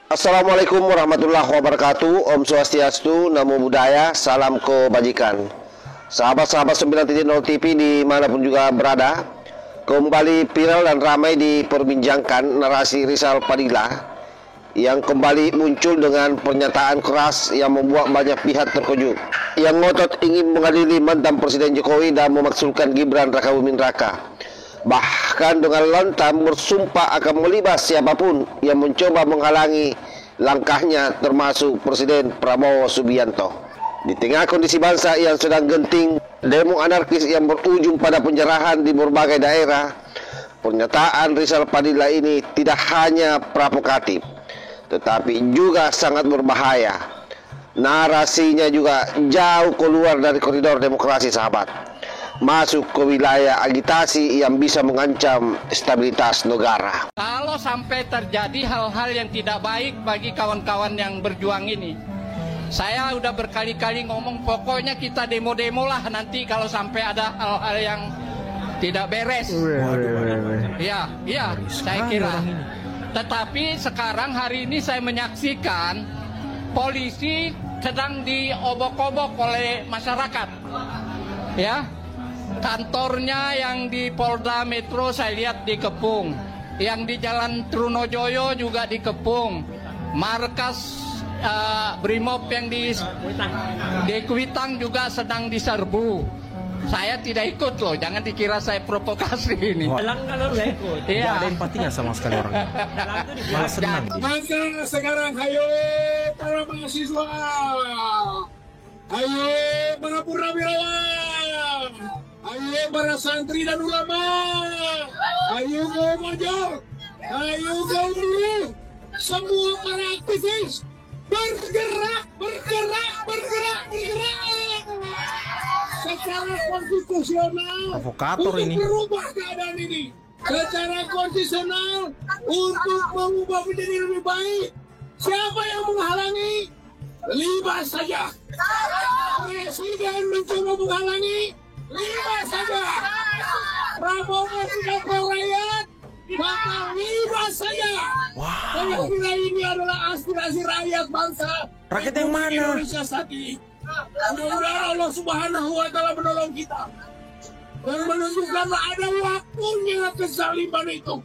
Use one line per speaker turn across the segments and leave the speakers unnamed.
Assalamualaikum warahmatullahi wabarakatuh. Om Swastiastu, Namo Buddhaya, salam kebajikan. Sahabat-sahabat 9.0 TV dimanapun juga berada, kembali viral dan ramai diperbincangkan narasi Rizal Padilla yang kembali muncul dengan pernyataan keras yang membuat banyak pihak terkejut, yang ngotot ingin mengadili mantan Presiden Jokowi dan memaksulkan Gibran Rakabuming Raka. Bahkan dengan lantang bersumpah akan melibas siapapun yang mencoba menghalangi langkahnya, termasuk Presiden Prabowo Subianto. Di tengah kondisi bangsa yang sedang genting, demo anarkis yang berujung pada penjarahan di berbagai daerah, pernyataan Rizal Padilla ini tidak hanya provokatif, tetapi juga sangat berbahaya. Narasinya juga jauh keluar dari koridor demokrasi, sahabat, masuk ke wilayah agitasi yang bisa mengancam stabilitas negara.
Kalau sampai terjadi hal-hal yang tidak baik bagi kawan-kawan yang berjuang ini, saya udah berkali-kali ngomong, pokoknya kita demo-demo lah nanti kalau sampai ada hal-hal yang tidak beres. Iya, saya kira. Tetapi sekarang hari ini saya menyaksikan polisi sedang diobok-obok oleh masyarakat. Ya. Kantornya yang di Polda Metro saya lihat dikepung, yang di Jalan Trunojoyo juga dikepung, markas Brimob yang di Kuitang juga sedang diserbu. Saya tidak ikut loh, jangan dikira saya provokasi ini.
Kalau nggak ikut, tidak ada empatinya sama sekali orang. Malah senang.
Maka sekarang ayo para mahasiswa, ayo para purnawirawan, ayo para santri dan ulama, ayo kaum mojok, ayo kaum buruh, semua para aktivis bergerak secara konstitusional
Provokator
untuk
ini.
merubah keadaan ini, secara konstitusional untuk mengubah menjadi lebih baik. Siapa yang menghalangi? Libas saja. Presiden mencoba menghalangi, libas saja. Prabowo tidak ke rakyat, maka libas saja. Karena kita ini adalah aspirasi rakyat bangsa.
Rakyat yang mana?
Indonesia saat ini. Mudah-mudahan Allah Subhanahu wa Ta'ala menolong kita dan menunjukkanlah ada waktunya kezaliman itu.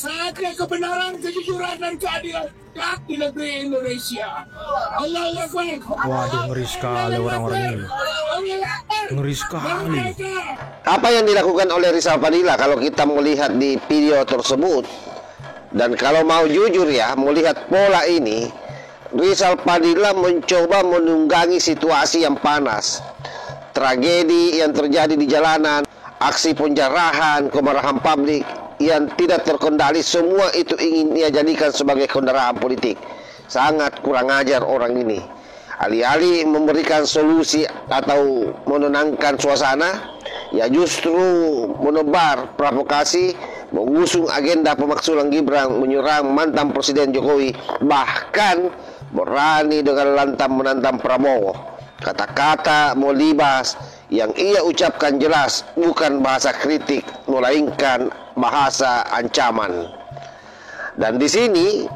Saatnya kebenaran, kejujuran, dan keadilan di negeri Indonesia. Allahu Akbar.
Waduh, ngeri sekali orang-orang ini. Ngeri sekali.
Apa yang dilakukan oleh Rizal Padilla kalau kita melihat di video tersebut, dan kalau mau jujur ya, melihat pola ini, Rizal Padilla mencoba menunggangi situasi yang panas, tragedi yang terjadi di jalanan, aksi penjarahan, kemarahan publik yang tidak terkendali, semua itu ingin ia jadikan sebagai kendaraan politik. Sangat kurang ajar orang ini. Alih-alih memberikan solusi atau menenangkan suasana, ya justru menebar provokasi, mengusung agenda pemaksulan Gibran menyerang mantan Presiden Jokowi, bahkan berani dengan lantang menantang Prabowo. Kata-kata melibas yang ia ucapkan jelas bukan bahasa kritik, melainkan bahasa ancaman. Dan di sini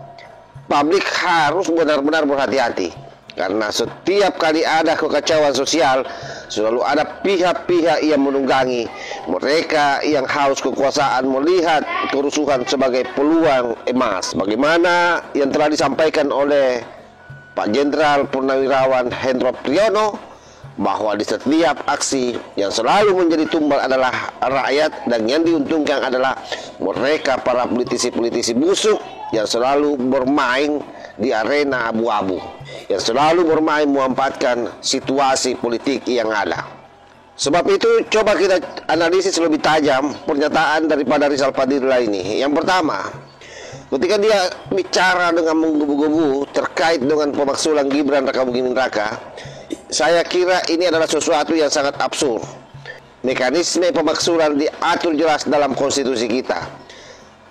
publik harus benar-benar berhati-hati, karena setiap kali ada kekacauan sosial, selalu ada pihak-pihak yang menunggangi. Mereka yang haus kekuasaan melihat kerusuhan sebagai peluang emas. Bagaimana yang telah disampaikan oleh Pak Jenderal Purnawirawan Hendro Priyono, bahwa di setiap aksi yang selalu menjadi tumbal adalah rakyat, dan yang diuntungkan adalah mereka para politisi-politisi busuk yang selalu bermain di arena abu-abu, yang selalu bermain memanfaatkan situasi politik yang ada. Sebab itu coba kita analisis lebih tajam pernyataan daripada Rizal Padilla ini. Yang pertama, ketika dia bicara dengan menggebu-gebu terkait dengan pemaksulan Gibran Rakabuming Raka, saya kira ini adalah sesuatu yang sangat absurd. Mekanisme pemaksulan diatur jelas dalam konstitusi kita,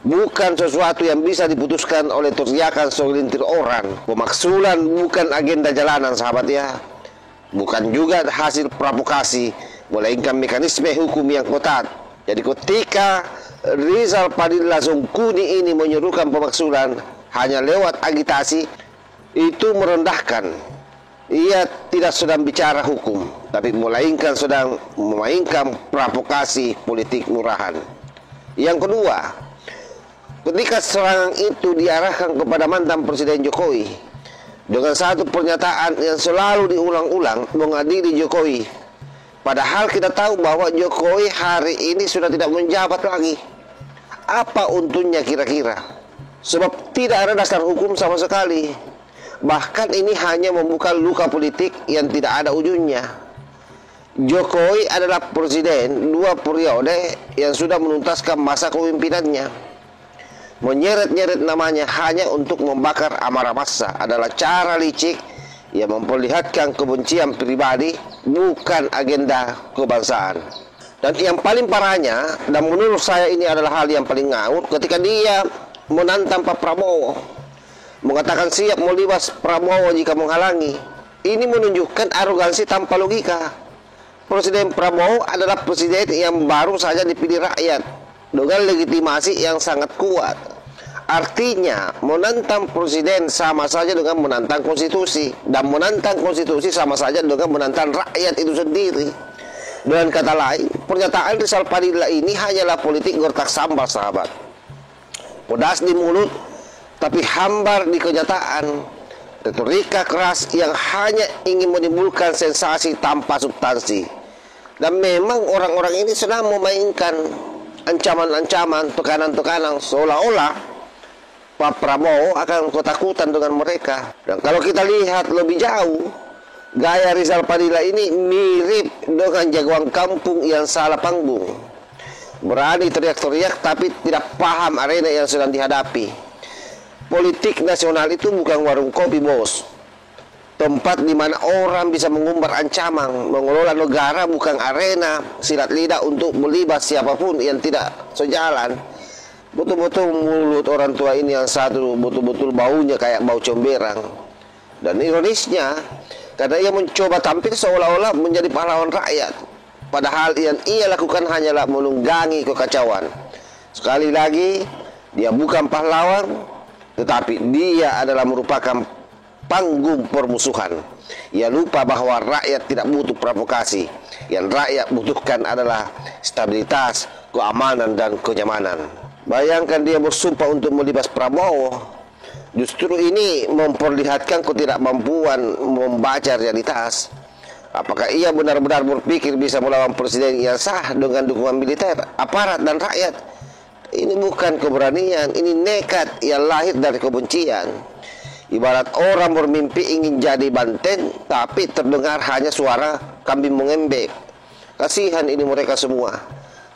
bukan sesuatu yang bisa diputuskan oleh teriakan segelintir orang. Pemaksulan bukan agenda jalanan, sahabat ya, bukan juga hasil provokasi, melainkan mekanisme hukum yang ketat. Jadi ketika Rizal Padilla Sungkuni ini menyuruhkan pemaksulan, hanya lewat agitasi, itu merendahkan. Ia tidak sedang bicara hukum, tapi melainkan sedang memainkan provokasi politik murahan. Yang kedua, ketika serangan itu diarahkan kepada mantan Presiden Jokowi dengan satu pernyataan yang selalu diulang-ulang mengadili Jokowi, padahal kita tahu bahwa Jokowi hari ini sudah tidak menjabat lagi. Apa untungnya kira-kira? Sebab tidak ada dasar hukum sama sekali. Bahkan ini hanya membuka luka politik yang tidak ada ujungnya. Jokowi adalah presiden 2 periode yang sudah menuntaskan masa kepemimpinannya. Menyeret-nyeret namanya hanya untuk membakar amarah massa adalah cara licik yang memperlihatkan kebencian pribadi, bukan agenda kebangsaan. Dan yang paling parahnya, dan menurut saya ini adalah hal yang paling ngawur, ketika dia menantang Pak Prabowo, mengatakan siap melibas Prabowo jika menghalangi. Ini menunjukkan arogansi tanpa logika. Presiden Prabowo adalah presiden yang baru saja dipilih rakyat dengan legitimasi yang sangat kuat. Artinya menantang presiden sama saja dengan menantang konstitusi, dan menantang konstitusi sama saja dengan menantang rakyat itu sendiri. Dengan kata lain, pernyataan Rizal Padilla ini hanyalah politik gertak sambal, sahabat. Pedas di mulut tapi hambar di kenyataan. Retorika keras yang hanya ingin menimbulkan sensasi tanpa substansi. Dan memang orang-orang ini sedang memainkan ancaman-ancaman, tekanan-tekanan, seolah-olah Pak Prabowo akan ketakutan dengan mereka. Dan kalau kita lihat lebih jauh, gaya Rizal Padilla ini mirip dengan jagoan kampung yang salah panggung. Berani teriak-teriak tapi tidak paham arena yang sedang dihadapi. Politik nasional itu bukan warung kopi, bos. Tempat di mana orang bisa mengumbar ancaman. Mengelola negara bukan arena silat lidah untuk melibas siapapun yang tidak sejalan. Betul-betul mulut orang tua ini yang satu betul-betul baunya kayak bau comberang. Dan ironisnya, karena ia mencoba tampil seolah-olah menjadi pahlawan rakyat, padahal yang ia lakukan hanyalah menunggangi kekacauan. Sekali lagi, dia bukan pahlawan, tetapi dia adalah merupakan panggung permusuhan. Ia lupa bahwa rakyat tidak butuh provokasi. Yang rakyat butuhkan adalah stabilitas, keamanan, dan kenyamanan. Bayangkan dia bersumpah untuk melibas Prabowo. Justru ini memperlihatkan ketidakmampuan membaca realitas. Apakah ia benar-benar berpikir bisa melawan presiden yang sah dengan dukungan militer, aparat, dan rakyat? Ini bukan keberanian, ini nekat yang lahir dari kebencian. Ibarat orang bermimpi ingin jadi banteng, tapi terdengar hanya suara kambing mengembek. Kasihan ini mereka semua.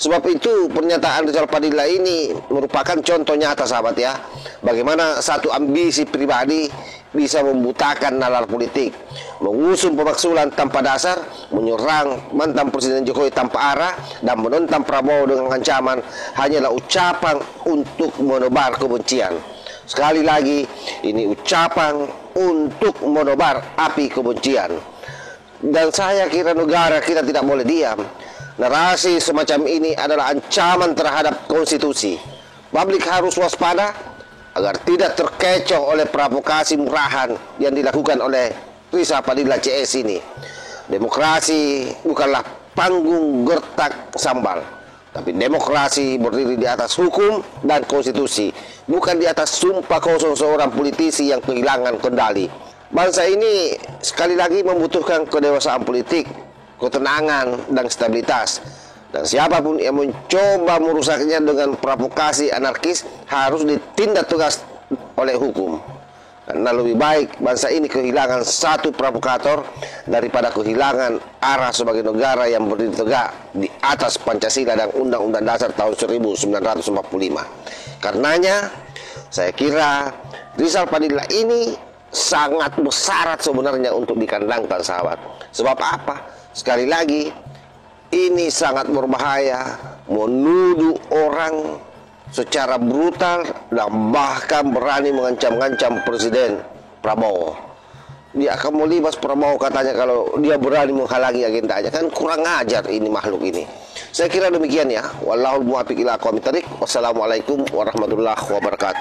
Sebab itu pernyataan Rizal Padilla ini merupakan contoh nyata, sahabat ya, bagaimana satu ambisi pribadi bisa membutakan nalar politik, mengusung pemaksulan tanpa dasar, menyerang mantan Presiden Jokowi tanpa arah, dan menentang Prabowo dengan ancaman hanyalah ucapan untuk menebar kebencian. Sekali lagi, ini ucapan untuk menebar api kebencian. Dan saya kira negara kita tidak boleh diam. Narasi semacam ini adalah ancaman terhadap konstitusi. Publik harus waspada agar tidak terkecoh oleh provokasi murahan yang dilakukan oleh Rizal Padilla CS ini. Demokrasi bukanlah panggung gertak sambal, tapi demokrasi berdiri di atas hukum dan konstitusi, bukan di atas sumpah kosong seorang politisi yang kehilangan kendali. Bangsa ini sekali lagi membutuhkan kedewasaan politik, ketenangan, dan stabilitas. Dan siapapun yang mencoba merusaknya dengan provokasi anarkis harus ditindak tegas oleh hukum. Karena lebih baik bangsa ini kehilangan satu provokator daripada kehilangan arah sebagai negara yang berdiri tegak di atas Pancasila dan Undang-Undang Dasar tahun 1945. Karenanya, saya kira Rizal Padilla ini sangat bersyarat sebenarnya untuk dikandangkan, sahabat. Sebab apa? Sekali lagi, ini sangat berbahaya, menuduh orang secara brutal dan bahkan berani mengancam-ngancam Presiden Prabowo. Dia akan melibas Prabowo katanya kalau dia berani menghalangi agendanya. Kan kurang ajar ini makhluk ini. Saya kira demikian ya. Wallahul muwaffiq ila aqwamit thoriq. Wassalamualaikum warahmatullahi wabarakatuh.